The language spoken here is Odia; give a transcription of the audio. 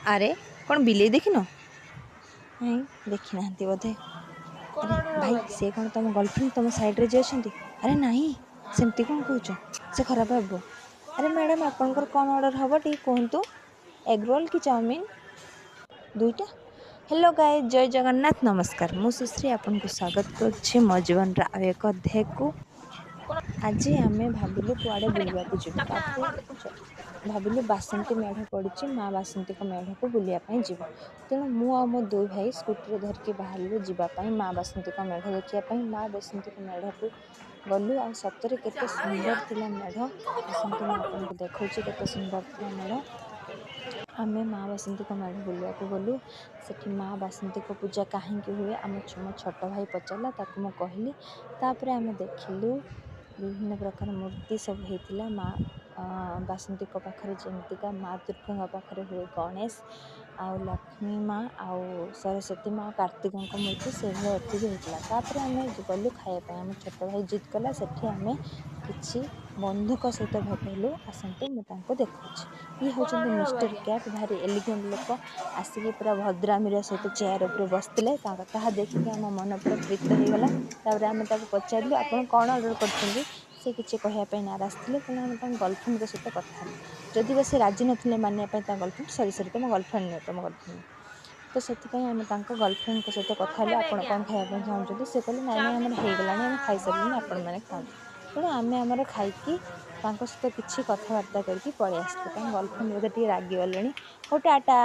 ଆରେ କ'ଣ ବିଲେଇ ଦେଖିନ? ନାଇଁ ଦେଖି ନାହାନ୍ତି ବୋଧେ। ଆରେ ଭାଇ ସେ କ'ଣ ତୁମ ଗର୍ଲଫ୍ରେଣ୍ଡ ତୁମ ସାଇଡ଼୍ରେ ଯିଏ ଅଛନ୍ତି? ଆରେ ନାହିଁ ସେମିତି କ'ଣ କହୁଛ, ସେ ଖରାପ ଭାବିବ। ଆରେ ମ୍ୟାଡ଼ାମ୍ ଆପଣଙ୍କର କ'ଣ ଅର୍ଡ଼ର ହେବ ଟିକେ କୁହନ୍ତୁ? ଏଗ୍ ରୋଲ୍ କି ଚାଉମିନ୍? ଦୁଇଟା। ହ୍ୟାଲୋ ଗାଏ, ଜୟ ଜଗନ୍ନାଥ, ନମସ୍କାର। ମୁଁ ସୁଶ୍ରୀ ଆପଣଙ୍କୁ ସ୍ୱାଗତ କରୁଛି ମୋ ଜୀବନର ଆଉ ଏକ ଅଧ୍ୟାୟକୁ। ଆଜି ଆମେ ଭାବିଲୁ କୁଆଡ଼େ ବୁଲିବାକୁ ଯିବୁ। ତାପରେ ଭାବିଲୁ ବାସନ୍ତୀ ମେଢ଼ ପଡ଼ିଛି, ମା ବାସନ୍ତୀଙ୍କ ମେଢ଼କୁ ବୁଲିବା ପାଇଁ ଯିବୁ। ତେଣୁ ମୁଁ ଆଉ ମୋ ଦୁଇ ଭାଇ ସ୍କୁଟିରେ ଧରିକି ବାହାରିଲୁ ଯିବା ପାଇଁ ମା ବାସନ୍ତୀଙ୍କ ମେଢ଼ ଦେଖିବା ପାଇଁ। ମା ବାସନ୍ତୀଙ୍କ ମେଢ଼କୁ ଗଲୁ, ଆଉ ସତରେ କେତେ ସୁନ୍ଦର ଥିଲା ମେଢ଼। ଆସନ୍ତୁ ମୁଁ ଆପଣଙ୍କୁ ଦେଖାଉଛି କେତେ ସୁନ୍ଦର ଥିଲା ମେଢ଼। ଆମେ ମା ବାସନ୍ତୀଙ୍କ ମେଢ଼ ବୁଲିବାକୁ ଗଲୁ। ସେଠି ମା ବାସନ୍ତୀଙ୍କ ପୂଜା କାହିଁକି ହୁଏ ମୋ ଛୋଟ ଭାଇ ପଚାରିଲା, ତାକୁ ମୁଁ କହିଲି। ତାପରେ ଆମେ ଦେଖିଲୁ ବିଭିନ୍ନ ପ୍ରକାର ମୂର୍ତ୍ତି ସବୁ ହେଇଥିଲା। ମା ବାସନ୍ତୀଙ୍କ ପାଖରେ ଯେମିତିକା ମା ଦୁର୍ଗାଙ୍କ ପାଖରେ ହୁଏ ଗଣେଶ ଆଉ ଲକ୍ଷ୍ମୀ ମା ଆଉ ସରସ୍ୱତୀ ମା କାର୍ତ୍ତିକଙ୍କ ମୂର୍ତ୍ତି, ସେଭଳି ଏଠି ବି ହେଇଥିଲା। ତାପରେ ଆମେ ଗଲୁ ଖାଇବା ପାଇଁ। ଆମ ଛୋଟ ଭାଇ ଜିଦ୍ କଲା, ସେଠି ଆମେ କିଛି ବନ୍ଧୁଙ୍କ ସହିତ ଭେଟ ହେଲୁ। ଆସନ୍ତୁ ମୁଁ ତାଙ୍କୁ ଦେଖାଉଛି। ଇଏ ହେଉଛନ୍ତି ମିଷ୍ଟର କ୍ୟାଟ୍, ଭାରି ଏଲିଗେଣ୍ଟ ଲୋକ। ଆସିକି ପୁରା ଭଦ୍ରାମିର ସହିତ ଚେୟାର ଉପରେ ବସିଥିଲେ। ତାହା ଦେଖିକି ଆମ ମନ ପୁରା ପ୍ରୀତ ହେଇଗଲା। ତାପରେ ଆମେ ତାକୁ ପଚାରିଲୁ ଆପଣ କ'ଣ ଅର୍ଡ଼ର କରିଛନ୍ତି? ସେ କିଛି କହିବା ପାଇଁ ନାରାଜ ଥିଲେ, ତେଣୁ ଆମେ ତାଙ୍କ ଗର୍ଲଫ୍ରେଣ୍ଡଙ୍କ ସହିତ କଥା ହେଲୁ। ଯଦି ବା ସେ ରାଜି ନଥିଲେ ମାନିବା ପାଇଁ ତାଙ୍କ ଗର୍ଲଫ୍ରେଣ୍ଡ, ସରି ତମ ଗର୍ଲଫ୍ରେଣ୍ଡ ନୁହେଁ, ତମ ଗର୍ଲଫ୍ରେଣ୍ଡ। ତ ସେଥିପାଇଁ ଆମେ ତାଙ୍କ ଗର୍ଲଫ୍ରେଣ୍ଡଙ୍କ ସହିତ କଥା ହେଲୁ, ଆପଣ କ'ଣ ଖାଇବା ପାଇଁ ଚାହୁଁଛନ୍ତି? ସେ କହିଲେ ନାଇଁ ଆମର ହେଇଗଲାଣି, ଆମେ ଖାଇସାରିଲୁଣି, ଆପଣମାନେ ଖାଆନ୍ତୁ। ତେଣୁ ଆମେ ଆମର ଖାଇକି ତାଙ୍କ ସହିତ କିଛି କଥାବାର୍ତ୍ତା କରିକି ପଳେଇ ଆସିଲୁ। ତାଙ୍କ ଗର୍ଲଫ୍ରେଣ୍ଡ ବୋଧେ ଟିକେ ରାଗିଗଲେଣି। ହଉ ଟାଟା।